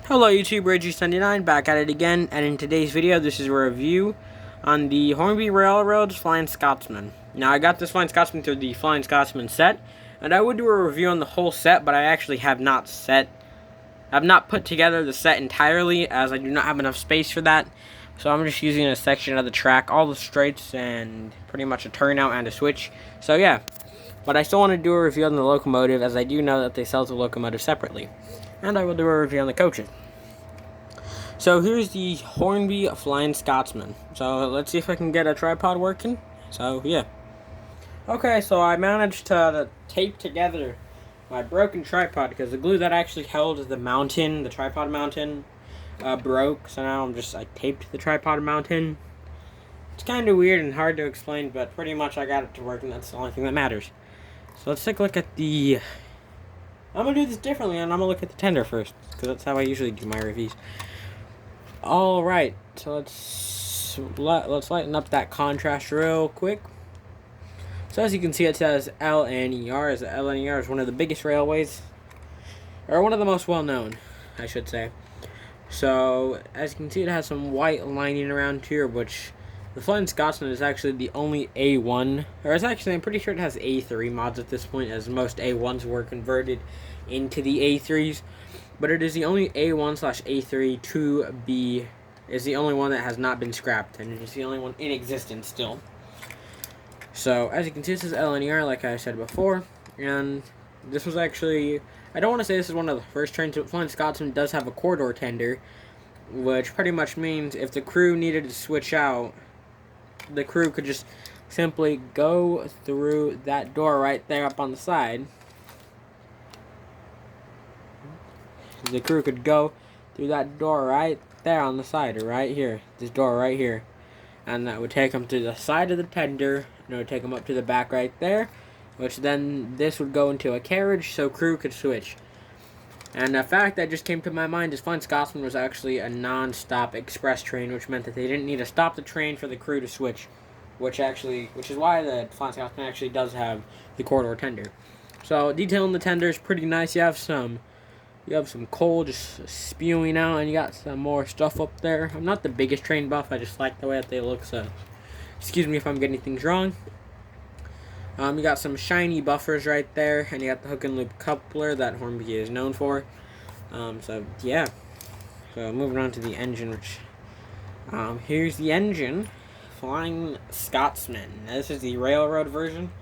Hello YouTube, Reggie79 back at it again, and in today's video this is a review on the Hornby Railroad's Flying Scotsman. Now I got this Flying Scotsman through the Flying Scotsman set, and I would do a review on the whole set, but I actually have not put together the set entirely, as I do not have enough space for that. So I'm just using a section of the track, all the straights, and pretty much a turnout and a switch. So yeah, but I still want to do a review on the locomotive, as I do know that they sell the locomotive separately. And I will do a review on the coaches. So here's the Hornby Flying Scotsman. So let's see if I can get a tripod working. So yeah. Okay, so I managed to tape together my broken tripod because the glue that actually held the tripod mountain, broke. So now I taped the tripod mountain. It's kind of weird and hard to explain, but pretty much I got it to work, and that's the only thing that matters. So let's take a look at the... I'm going to do this differently, and I'm going to look at the tender first, because that's how I usually do my reviews. Alright, so let's lighten up that contrast real quick. So as you can see, it says LNER. LNER is one of the biggest railways, or one of the most well-known, I should say. So, as you can see, it has some white lining around here, which the Flying Scotsman is actually the only A1, or I'm pretty sure it has A3 mods at this point, as most A1s were converted into the A3s. But it is the only A1/A3 to be, is the only one that has not been scrapped, and it is the only one in existence still. So, as you can see, this is LNER, like I said before, and this was actually, I don't want to say this is one of the first trains, but Flying Scotsman does have a corridor tender, which pretty much means if the crew needed to switch out, the crew could just simply go through that door right there up on the side. The crew could go through that door right there on the side, or right here, this door right here, and that would take them to the side of the tender, and it would take them up to the back right there, which then this would go into a carriage so crew could switch. And a fact that just came to my mind is Flying Scotsman was actually a non-stop express train, which meant that they didn't need to stop the train for the crew to switch, which is why the Flying Scotsman actually does have the corridor tender. So detailing the tender is pretty nice. You have some coal just spewing out, and you got some more stuff up there. I'm not the biggest train buff. I just like the way that they look. So excuse me if I'm getting things wrong. You got some shiny buffers right there, and you got the hook and loop coupler that Hornby is known for. So yeah. So moving on to the engine, which here's the engine, Flying Scotsman. Now, this is the railroad version.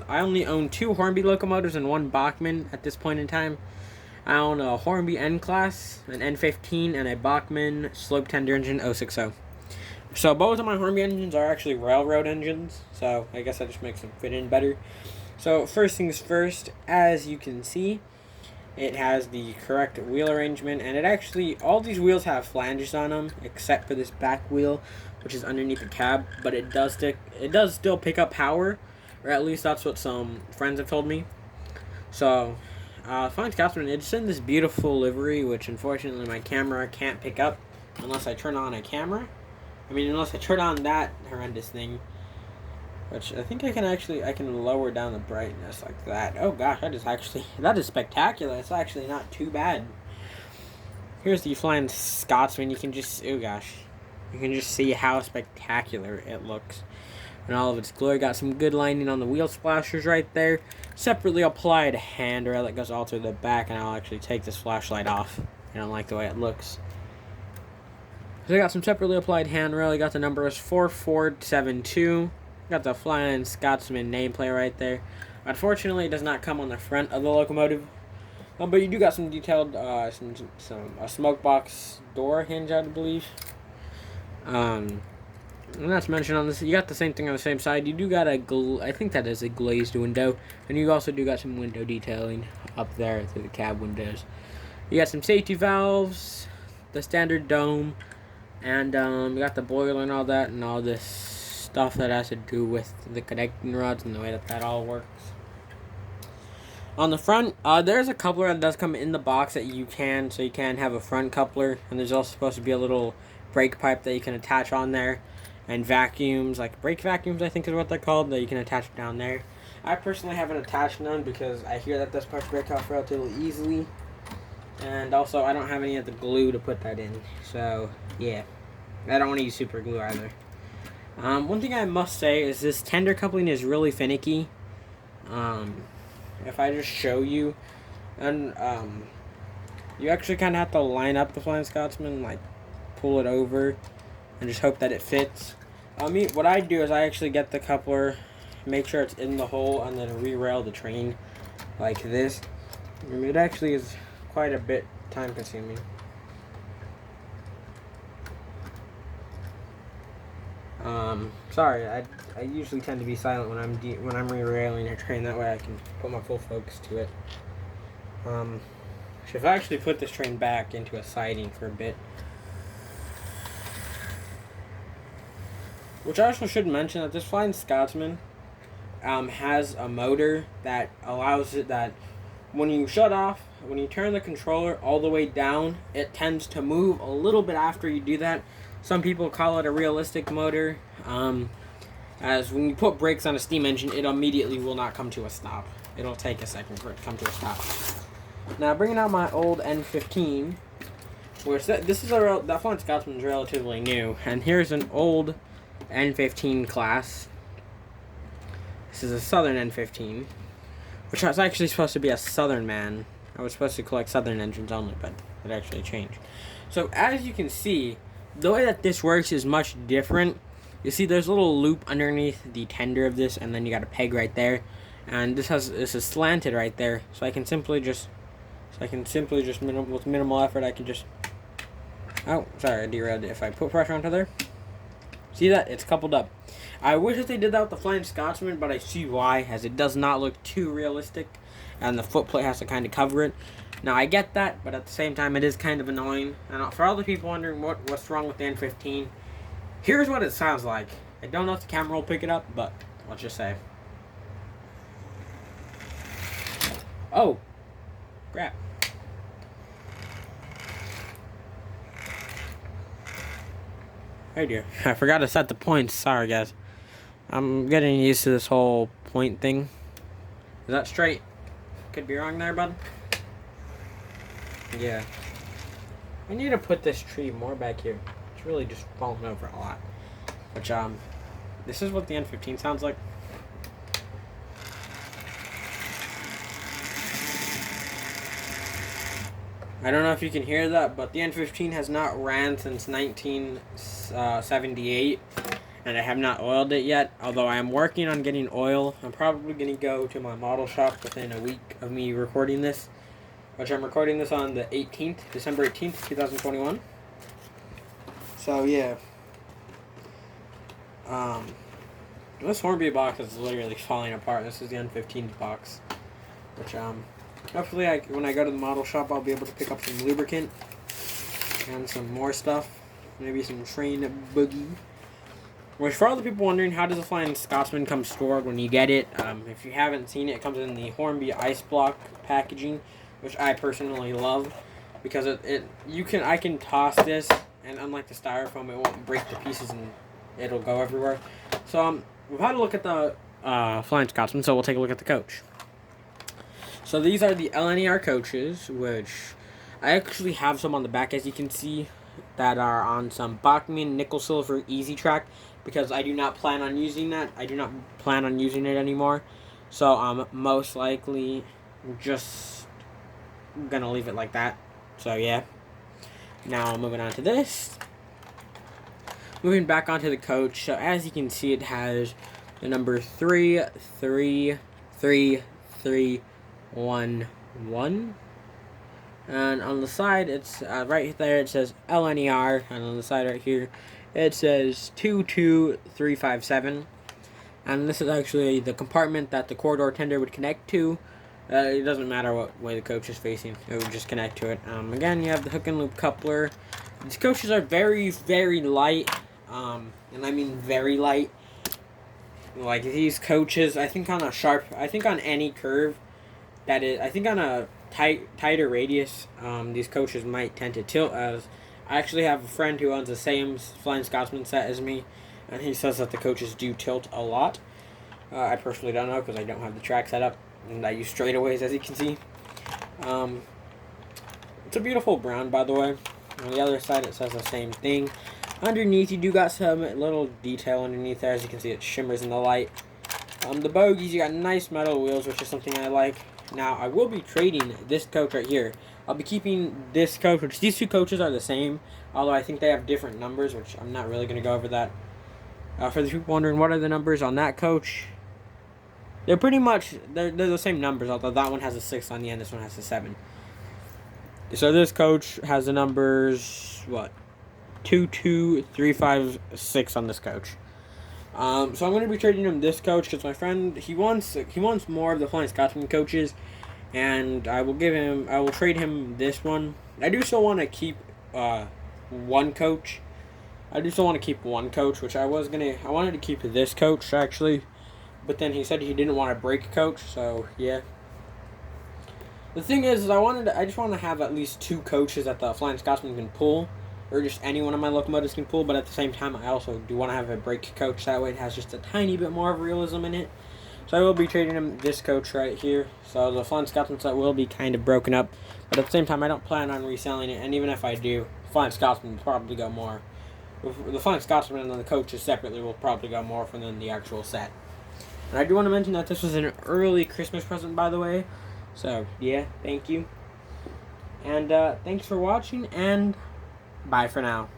I only own 2 Hornby locomotives and 1 Bachmann at this point in time. I own a Hornby N class, an N15, and a Bachmann slope tender engine 060. So both of my Hornby engines are actually railroad engines, so I guess that just makes them fit in better. So first things first, as you can see, it has the correct wheel arrangement, and it actually, all these wheels have flanges on them, except for this back wheel, which is underneath the cab, but it does still pick up power, or at least that's what some friends have told me. So, Flying Scotsman, it's in this beautiful livery, which unfortunately my camera can't pick up unless I turn on a camera. Unless I turn on that horrendous thing, which I think I can lower down the brightness like that. Oh gosh, that is spectacular. It's actually not too bad. Here's the Flying Scotsman. You can just see how spectacular it looks in all of its glory. Got some good lining on the wheel splashers right there. Separately applied handrail that goes all through the back, and I'll actually take this flashlight off. I don't like the way it looks. So I got some separately applied handrail. You got the numbers 4472. Got the Flying Scotsman nameplate right there. Unfortunately, it does not come on the front of the locomotive. But you do got some detailed, a smoke box door hinge, I believe. And that's mentioned on this. You got the same thing on the same side. You do got I think that is a glazed window. And you also do got some window detailing up there through the cab windows. You got some safety valves, the standard dome, and you got the boiler and all that, and all this stuff that has to do with the connecting rods and the way that all works. On the front, there's a coupler that does come in the box that you can have a front coupler, and there's also supposed to be a little brake pipe that you can attach on there, and vacuums, like brake vacuums I think is what they're called, that you can attach down there. I personally haven't attached none because I hear that those parts break off relatively easily. And also, I don't have any of the glue to put that in. So, yeah. I don't want to use super glue either. One thing I must say is this tender coupling is really finicky. If I just show you, and you actually kind of have to line up the Flying Scotsman, like pull it over, and just hope that it fits. What I do is I actually get the coupler, make sure it's in the hole, and then re-rail the train like this. It actually is quite a bit time consuming. Sorry, I usually tend to be silent when I'm re-railing a train. That way I can put my full focus to it. Should actually put this train back into a siding for a bit. Which I also should mention that this Flying Scotsman has a motor that allows it that when you when you turn the controller all the way down, it tends to move a little bit after you do that. Some people call it a realistic motor. As when you put brakes on a steam engine, it immediately will not come to a stop. It'll take a second for it to come to a stop. Now, bringing out my old N15, which that Flying Scotsman is relatively new, and here's an old N15 class. This is a Southern N15, which was actually supposed to be a Southern man. I was supposed to collect Southern engines only, but it actually changed. So as you can see, the way that this works is much different. You see there's a little loop underneath the tender of this, and then you got a peg right there. And this is slanted right there. So I can simply just with minimal effort, I can just, oh, sorry, I derailed it. If I put pressure onto there, see that? It's coupled up. I wish that they did that with the Flying Scotsman, but I see why, as it does not look too realistic, and the footplate has to kind of cover it. Now, I get that, but at the same time, it is kind of annoying. And for all the people wondering what's wrong with the N15, here's what it sounds like. I don't know if the camera will pick it up, but let's just say. Oh, crap. Hey dear, I forgot to set the points. Sorry, guys. I'm getting used to this whole point thing. Is that straight? Could be wrong there, bud. Yeah. I need to put this tree more back here. It's really just falling over a lot. Which, this is what the N15 sounds like. I don't know if you can hear that, but the N15 has not ran since 1978, and I have not oiled it yet, although I am working on getting oil. I'm probably going to go to my model shop within a week of me recording this, which I'm recording this on the 18th, December 18th, 2021. So, yeah. This Hornby box is literally falling apart. This is the N15 box, which, hopefully, when I go to the model shop, I'll be able to pick up some lubricant and some more stuff. Maybe some train boogie. Which, for all the people wondering, how does the Flying Scotsman come stored when you get it? If you haven't seen it, it comes in the Hornby ice block packaging, which I personally love because I can toss this, and unlike the styrofoam, it won't break to pieces and it'll go everywhere. So we've had a look at the Flying Scotsman, so we'll take a look at the coach. So these are the LNER coaches, which I actually have some on the back, as you can see, that are on some Bachmann nickel silver easy track, because I do not plan on using that. I do not plan on using it anymore. So I'm most likely just gonna leave it like that. So yeah. Now moving on to this. Moving back onto the coach. So as you can see, it has the number 33311, and on the side it's right there it says LNER, and on the side right here it says 22357, and this is actually the compartment that the corridor tender would connect to. It doesn't matter what way the coach is facing, it would just connect to it. Again, you have the hook and loop coupler. These coaches are very, very light, and I mean very light. Like these coaches, I think on any curve that is, I think on a tighter radius, these coaches might tend to tilt. As I actually have a friend who owns the same Flying Scotsman set as me, and he says that the coaches do tilt a lot. I personally don't know because I don't have the track set up, and I use straightaways, as you can see. It's a beautiful brown, by the way. On the other side, it says the same thing. Underneath, you do got some little detail underneath there. As you can see, it shimmers in the light. The bogies, you got nice metal wheels, which is something I like. Now, I will be trading this coach right here. I'll be keeping this coach, which these two coaches are the same, although I think they have different numbers, which I'm not really going to go over that. For the people wondering, what are the numbers on that coach? They're pretty much, they're the same numbers, although that one has a 6 on the end, this one has a 7. So this coach has the numbers, what? 2, 2, 3, 5, 6 on this coach. So I'm going to be trading him this coach because my friend, he wants more of the Flying Scotsman coaches, and I will trade him this one. I do still want to keep one coach. Which I wanted to keep this coach actually, but then he said he didn't want to break a coach, so yeah. The thing is I just want to have at least 2 coaches that the Flying Scotsman can pull, or just any one of my locomotives can pull, but at the same time, I also do want to have a break coach. That way it has just a tiny bit more of realism in it. So I will be trading him this coach right here. So the Flying Scotsman set will be kind of broken up, but at the same time, I don't plan on reselling it, and even if I do, Flying Scotsman will probably go more. The Flying Scotsman and the coaches separately will probably go more than the actual set. And I do want to mention that this was an early Christmas present, by the way. So, yeah, thank you. And thanks for watching, and bye for now.